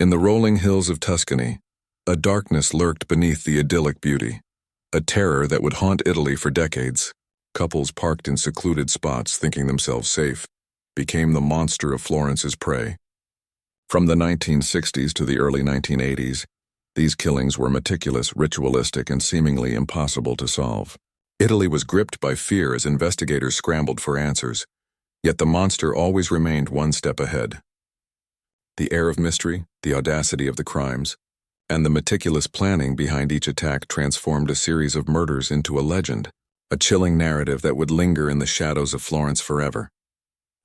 In the rolling hills of Tuscany, a darkness lurked beneath the idyllic beauty, a terror that would haunt Italy for decades. Couples parked in secluded spots thinking themselves safe became the Monster of Florence's prey. From the 1960s to the early 1980s, these killings were meticulous, ritualistic, and seemingly impossible to solve. Italy was gripped by fear as investigators scrambled for answers, yet the monster always remained one step ahead. The air of mystery, the audacity of the crimes, and the meticulous planning behind each attack transformed a series of murders into a legend, a chilling narrative that would linger in the shadows of Florence forever.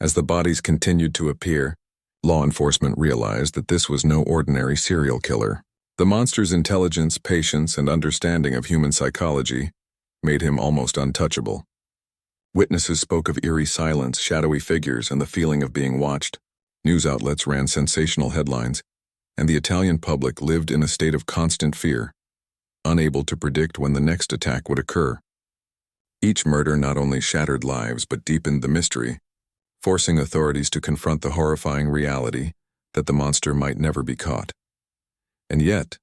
As the bodies continued to appear, law enforcement realized that this was no ordinary serial killer. The monster's intelligence, patience, and understanding of human psychology made him almost untouchable. Witnesses spoke of eerie silence, shadowy figures, and the feeling of being watched. News outlets ran sensational headlines, and the Italian public lived in a state of constant fear, unable to predict when the next attack would occur. Each murder not only shattered lives but deepened the mystery, forcing authorities to confront the horrifying reality that the monster might never be caught. And yet,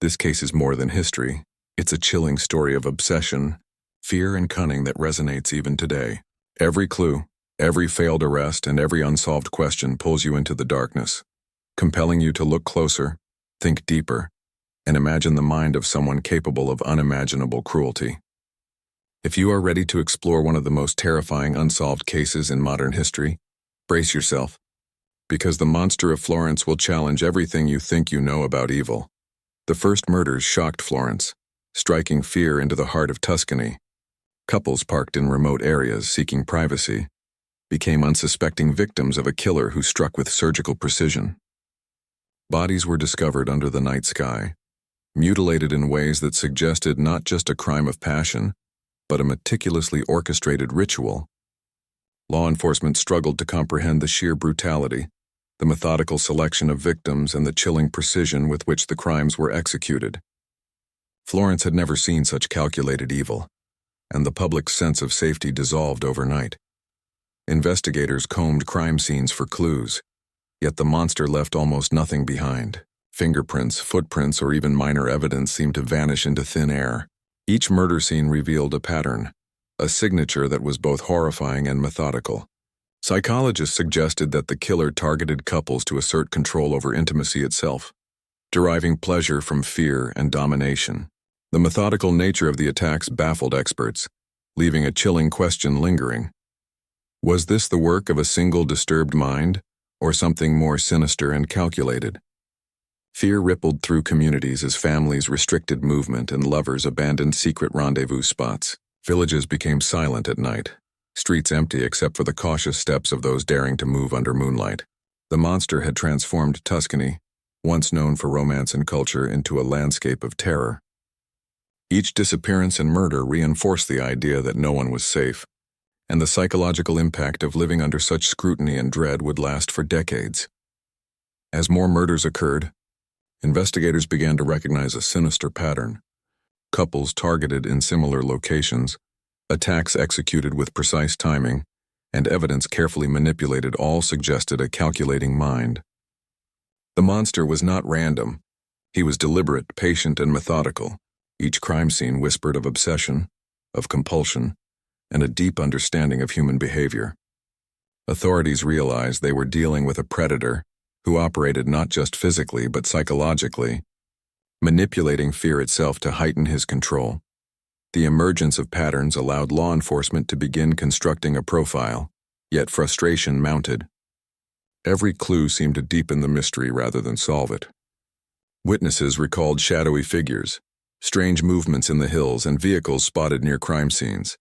this case is more than history. It's a chilling story of obsession, fear, and cunning that resonates even today. Every clue, every failed arrest, and every unsolved question pulls you into the darkness, compelling you to look closer, think deeper, and imagine the mind of someone capable of unimaginable cruelty. If you are ready to explore one of the most terrifying unsolved cases in modern history, brace yourself, because the Monster of Florence will challenge everything you think you know about evil. The first murders shocked Florence, striking fear into the heart of Tuscany. Couples parked in remote areas seeking privacy became unsuspecting victims of a killer who struck with surgical precision. Bodies were discovered under the night sky, mutilated in ways that suggested not just a crime of passion, but a meticulously orchestrated ritual. Law enforcement struggled to comprehend the sheer brutality, the methodical selection of victims, and the chilling precision with which the crimes were executed. Florence had never seen such calculated evil, and the public's sense of safety dissolved overnight. Investigators combed crime scenes for clues, yet the monster left almost nothing behind. Fingerprints, footprints, or even minor evidence seemed to vanish into thin air. Each murder scene revealed a pattern, a signature that was both horrifying and methodical. Psychologists suggested that the killer targeted couples to assert control over intimacy itself, deriving pleasure from fear and domination. The methodical nature of the attacks baffled experts, leaving a chilling question lingering. Was this the work of a single disturbed mind, or something more sinister and calculated? Fear rippled through communities as families restricted movement and lovers abandoned secret rendezvous spots. Villages became silent at night, streets empty except for the cautious steps of those daring to move under moonlight. The monster had transformed Tuscany, once known for romance and culture, into a landscape of terror. Each disappearance and murder reinforced the idea that no one was safe, and the psychological impact of living under such scrutiny and dread would last for decades. As more murders occurred, investigators began to recognize a sinister pattern. Couples targeted in similar locations, attacks executed with precise timing, and evidence carefully manipulated all suggested a calculating mind. The monster was not random. He was deliberate, patient, and methodical. Each crime scene whispered of obsession, of compulsion, and a deep understanding of human behavior. Authorities realized they were dealing with a predator who operated not just physically but psychologically, manipulating fear itself to heighten his control. The emergence of patterns allowed law enforcement to begin constructing a profile, yet frustration mounted. Every clue seemed to deepen the mystery rather than solve it. Witnesses recalled shadowy figures, strange movements in the hills, and vehicles spotted near crime scenes.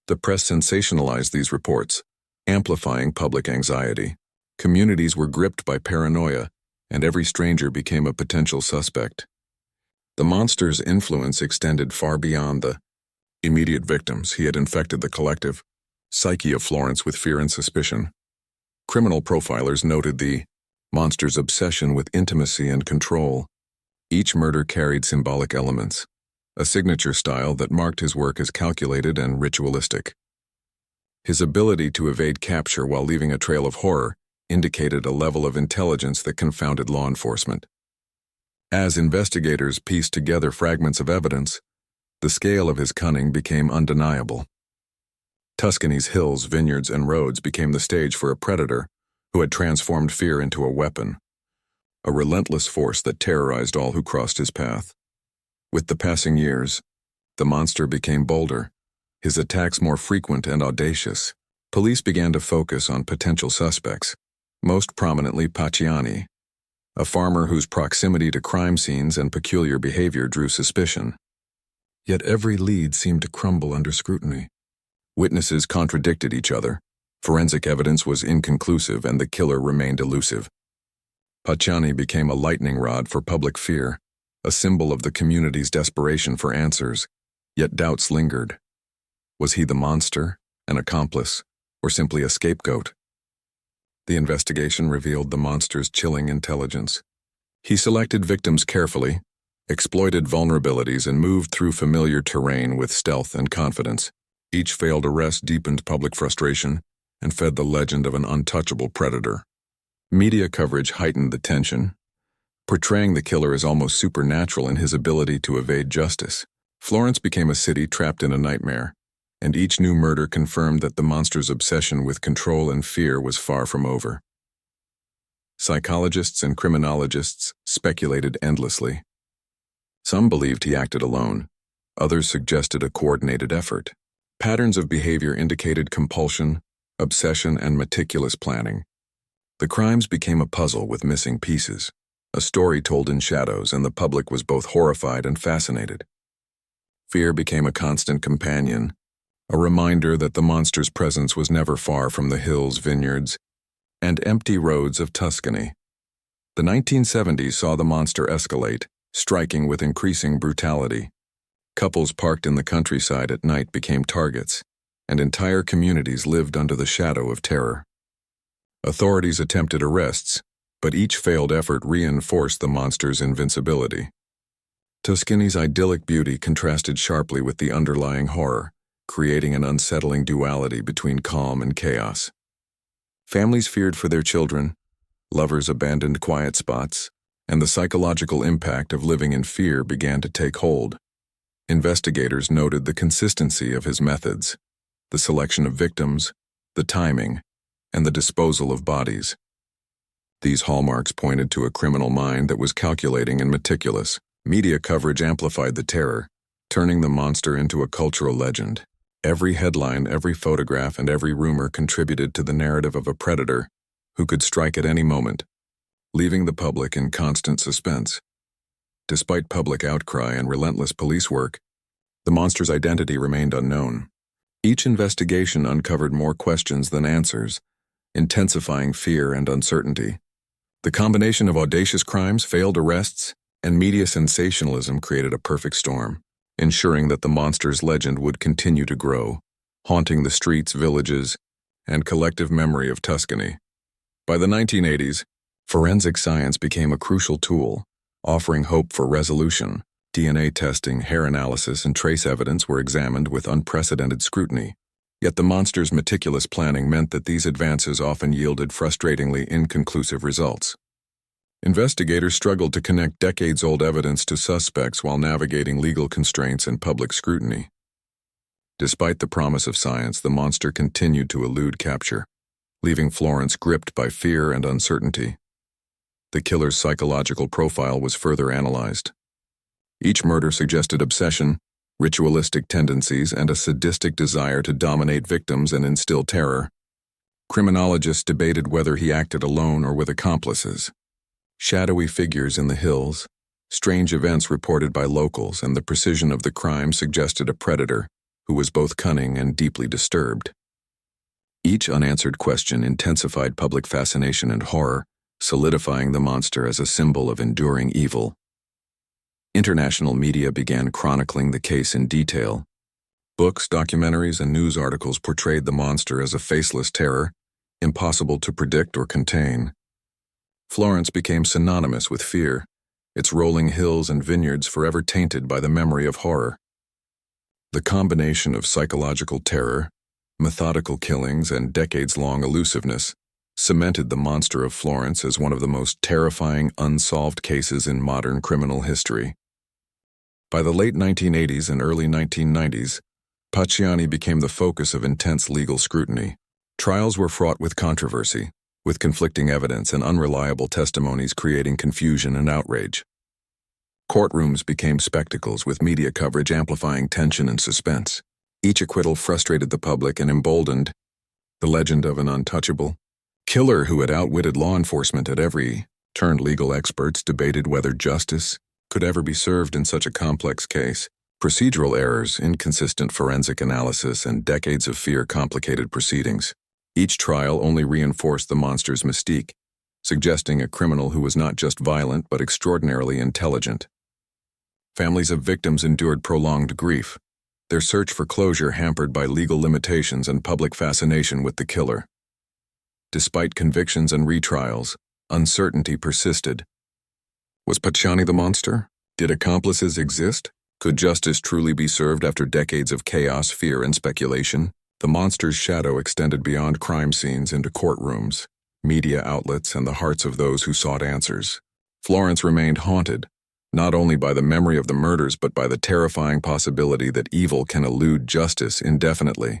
The press sensationalized these reports, amplifying public anxiety. Communities were gripped by paranoia, and every stranger became a potential suspect. The monster's influence extended far beyond the immediate victims. He had infected the collective psyche of Florence with fear and suspicion. Criminal profilers noted the monster's obsession with intimacy and control. Each murder carried symbolic elements, a signature style that marked his work as calculated and ritualistic. His ability to evade capture while leaving a trail of horror indicated a level of intelligence that confounded law enforcement. As investigators pieced together fragments of evidence, the scale of his cunning became undeniable. Tuscany's hills, vineyards, and roads became the stage for a predator who had transformed fear into a weapon, a relentless force that terrorized all who crossed his path. With the passing years, the monster became bolder, his attacks more frequent and audacious. Police began to focus on potential suspects, most prominently Pacciani, a farmer whose proximity to crime scenes and peculiar behavior drew suspicion. Yet every lead seemed to crumble under scrutiny. Witnesses contradicted each other, forensic evidence was inconclusive, and the killer remained elusive. Pacciani became a lightning rod for public fear, a symbol of the community's desperation for answers, yet doubts lingered. Was he the monster, an accomplice, or simply a scapegoat? The investigation revealed the monster's chilling intelligence. He selected victims carefully, exploited vulnerabilities, and moved through familiar terrain with stealth and confidence. Each failed arrest deepened public frustration and fed the legend of an untouchable predator. Media coverage heightened the tension, portraying the killer as almost supernatural in his ability to evade justice. Florence became a city trapped in a nightmare, and each new murder confirmed that the monster's obsession with control and fear was far from over. Psychologists and criminologists speculated endlessly. Some believed he acted alone, others suggested a coordinated effort. Patterns of behavior indicated compulsion, obsession, and meticulous planning. The crimes became a puzzle with missing pieces, a story told in shadows, and the public was both horrified and fascinated. Fear became a constant companion, a reminder that the monster's presence was never far from the hills, vineyards, and empty roads of Tuscany. The 1970s saw the monster escalate, striking with increasing brutality. Couples parked in the countryside at night became targets, and entire communities lived under the shadow of terror. Authorities attempted arrests, but each failed effort reinforced the monster's invincibility. Tuscany's idyllic beauty contrasted sharply with the underlying horror, creating an unsettling duality between calm and chaos. Families feared for their children, lovers abandoned quiet spots, and the psychological impact of living in fear began to take hold. Investigators noted the consistency of his methods, the selection of victims, the timing, and the disposal of bodies. These hallmarks pointed to a criminal mind that was calculating and meticulous. Media coverage amplified the terror, turning the monster into a cultural legend. Every headline, every photograph, and every rumor contributed to the narrative of a predator who could strike at any moment, leaving the public in constant suspense. Despite public outcry and relentless police work, the monster's identity remained unknown. Each investigation uncovered more questions than answers, intensifying fear and uncertainty. The combination of audacious crimes, failed arrests, and media sensationalism created a perfect storm, ensuring that the monster's legend would continue to grow, haunting the streets, villages, and collective memory of Tuscany. By the 1980s, forensic science became a crucial tool, offering hope for resolution. DNA testing, hair analysis, and trace evidence were examined with unprecedented scrutiny. Yet the monster's meticulous planning meant that these advances often yielded frustratingly inconclusive results. Investigators struggled to connect decades-old evidence to suspects while navigating legal constraints and public scrutiny. Despite the promise of science, the monster continued to elude capture, leaving Florence gripped by fear and uncertainty. The killer's psychological profile was further analyzed. Each murder suggested obsession, ritualistic tendencies, and a sadistic desire to dominate victims and instill terror. Criminologists debated whether he acted alone or with accomplices. Shadowy figures in the hills, strange events reported by locals, and the precision of the crime suggested a predator who was both cunning and deeply disturbed. Each unanswered question intensified public fascination and horror, solidifying the monster as a symbol of enduring evil. International media began chronicling the case in detail. Books, documentaries, and news articles portrayed the monster as a faceless terror, impossible to predict or contain. Florence became synonymous with fear, its rolling hills and vineyards forever tainted by the memory of horror. The combination of psychological terror, methodical killings, and decades-long elusiveness cemented the Monster of Florence as one of the most terrifying unsolved cases in modern criminal history. By the late 1980s and early 1990s, Pacciani became the focus of intense legal scrutiny. Trials were fraught with controversy, with conflicting evidence and unreliable testimonies creating confusion and outrage. Courtrooms became spectacles, with media coverage amplifying tension and suspense. Each acquittal frustrated the public and emboldened the legend of an untouchable killer who had outwitted law enforcement at every turn. Legal experts debated whether justice could ever be served in such a complex case. Procedural errors, inconsistent forensic analysis, and decades of fear complicated proceedings. Each trial only reinforced the monster's mystique, suggesting a criminal who was not just violent but extraordinarily intelligent. Families of victims endured prolonged grief, their search for closure hampered by legal limitations and public fascination with the killer. Despite convictions and retrials, uncertainty persisted. Was Pacciani the monster? Did accomplices exist? Could justice truly be served after decades of chaos, fear, and speculation? The monster's shadow extended beyond crime scenes into courtrooms, media outlets, and the hearts of those who sought answers. Florence remained haunted, not only by the memory of the murders but by the terrifying possibility that evil can elude justice indefinitely.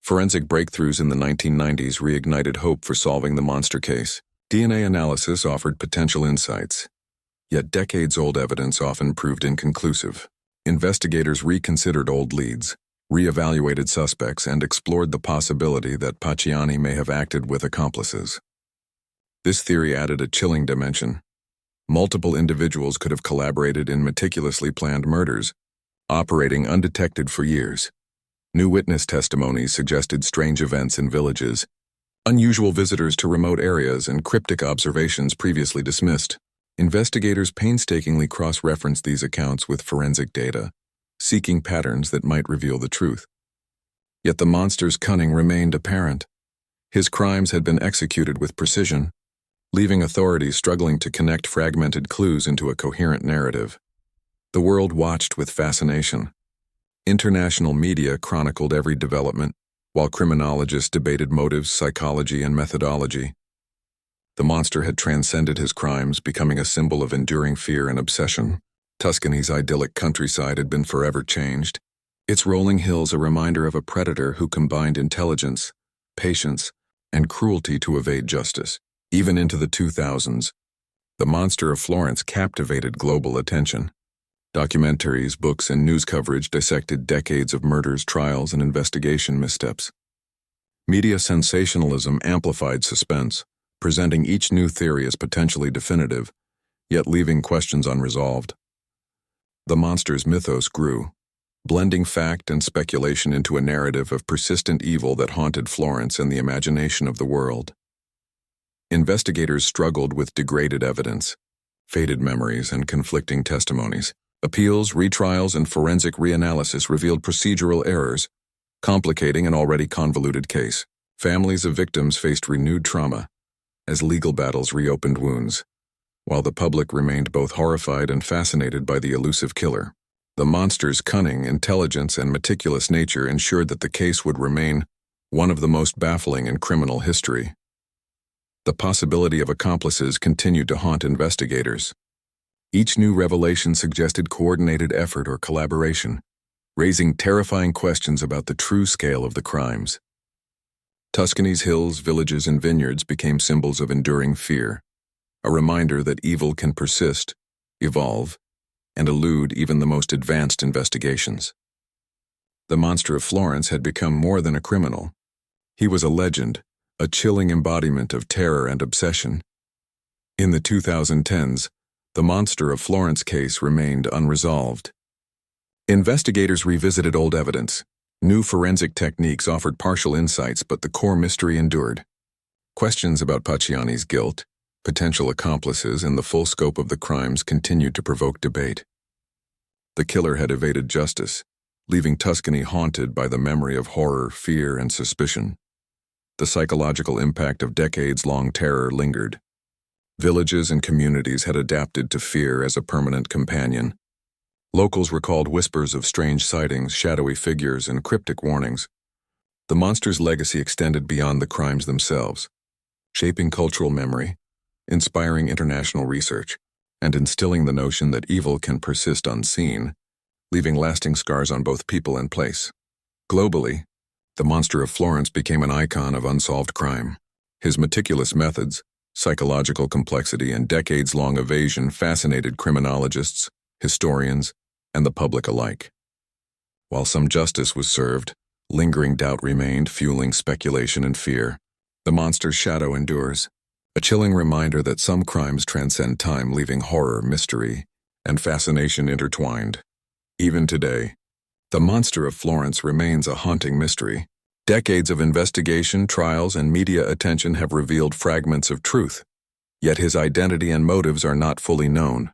Forensic breakthroughs in the 1990s reignited hope for solving the monster case. DNA analysis offered potential insights, yet decades-old evidence often proved inconclusive. Investigators reconsidered old leads, re-evaluated suspects, and explored the possibility that Pacciani may have acted with accomplices. This theory added a chilling dimension. Multiple individuals could have collaborated in meticulously planned murders, operating undetected for years. New witness testimonies suggested strange events in villages, unusual visitors to remote areas, and cryptic observations previously dismissed. Investigators painstakingly cross-referenced these accounts with forensic data, seeking patterns that might reveal the truth. Yet the monster's cunning remained apparent. His crimes had been executed with precision, leaving authorities struggling to connect fragmented clues into a coherent narrative. The world watched with fascination. International media chronicled every development, while criminologists debated motives, psychology, and methodology. The monster had transcended his crimes, becoming a symbol of enduring fear and obsession. Tuscany's idyllic countryside had been forever changed, its rolling hills a reminder of a predator who combined intelligence, patience, and cruelty to evade justice. Even into the 2000s, the Monster of Florence captivated global attention. Documentaries, books, and news coverage dissected decades of murders, trials, and investigation missteps. Media sensationalism amplified suspense, presenting each new theory as potentially definitive, yet leaving questions unresolved. The monster's mythos grew, blending fact and speculation into a narrative of persistent evil that haunted Florence and the imagination of the world. Investigators struggled with degraded evidence, faded memories, and conflicting testimonies. Appeals, retrials, and forensic reanalysis revealed procedural errors, complicating an already convoluted case. Families of victims faced renewed trauma as legal battles reopened wounds, while the public remained both horrified and fascinated by the elusive killer. The monster's cunning, intelligence, and meticulous nature ensured that the case would remain one of the most baffling in criminal history. The possibility of accomplices continued to haunt investigators. Each new revelation suggested coordinated effort or collaboration, raising terrifying questions about the true scale of the crimes. Tuscany's hills, villages, and vineyards became symbols of enduring fear, a reminder that evil can persist, evolve, and elude even the most advanced investigations. The Monster of Florence had become more than a criminal. He was a legend, a chilling embodiment of terror and obsession. In the 2010s, the Monster of Florence case remained unresolved. Investigators revisited old evidence. New forensic techniques offered partial insights, but the core mystery endured. Questions about Pacciani's guilt, potential accomplices, and the full scope of the crimes continued to provoke debate. The killer had evaded justice, leaving Tuscany haunted by the memory of horror, fear, and suspicion. The psychological impact of decades-long terror lingered. Villages and communities had adapted to fear as a permanent companion. Locals recalled whispers of strange sightings, shadowy figures, and cryptic warnings. The monster's legacy extended beyond the crimes themselves, shaping cultural memory, inspiring international research, and instilling the notion that evil can persist unseen, leaving lasting scars on both people and place. Globally, the Monster of Florence became an icon of unsolved crime. His meticulous methods, psychological complexity, and decades-long evasion fascinated criminologists, historians, and the public alike. While some justice was served, lingering doubt remained, fueling speculation and fear. The monster's shadow endures, a chilling reminder that some crimes transcend time, leaving horror, mystery, and fascination intertwined. Even today, the Monster of Florence remains a haunting mystery. Decades of investigation, trials, and media attention have revealed fragments of truth, yet his identity and motives are not fully known.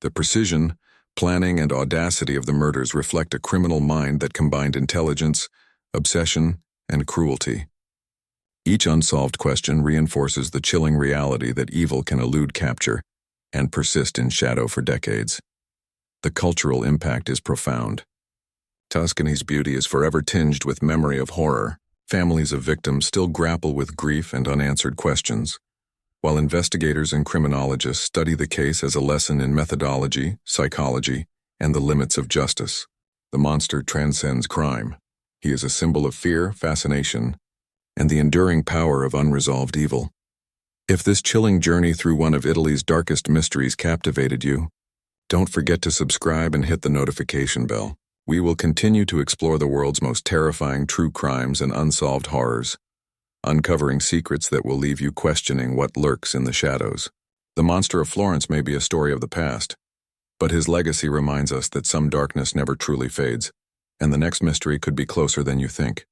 The precision, planning, and audacity of the murders reflect a criminal mind that combined intelligence, obsession, and cruelty. Each unsolved question reinforces the chilling reality that evil can elude capture and persist in shadow for decades. The cultural impact is profound. Tuscany's beauty is forever tinged with memory of horror. Families of victims still grapple with grief and unanswered questions, while investigators and criminologists study the case as a lesson in methodology, psychology, and the limits of justice. The monster transcends crime. He is a symbol of fear, fascination, and the enduring power of unresolved evil. If this chilling journey through one of Italy's darkest mysteries captivated you, don't forget to subscribe and hit the notification bell. We will continue to explore the world's most terrifying true crimes and unsolved horrors, uncovering secrets that will leave you questioning what lurks in the shadows. The Monster of Florence may be a story of the past, but his legacy reminds us that some darkness never truly fades, and the next mystery could be closer than you think.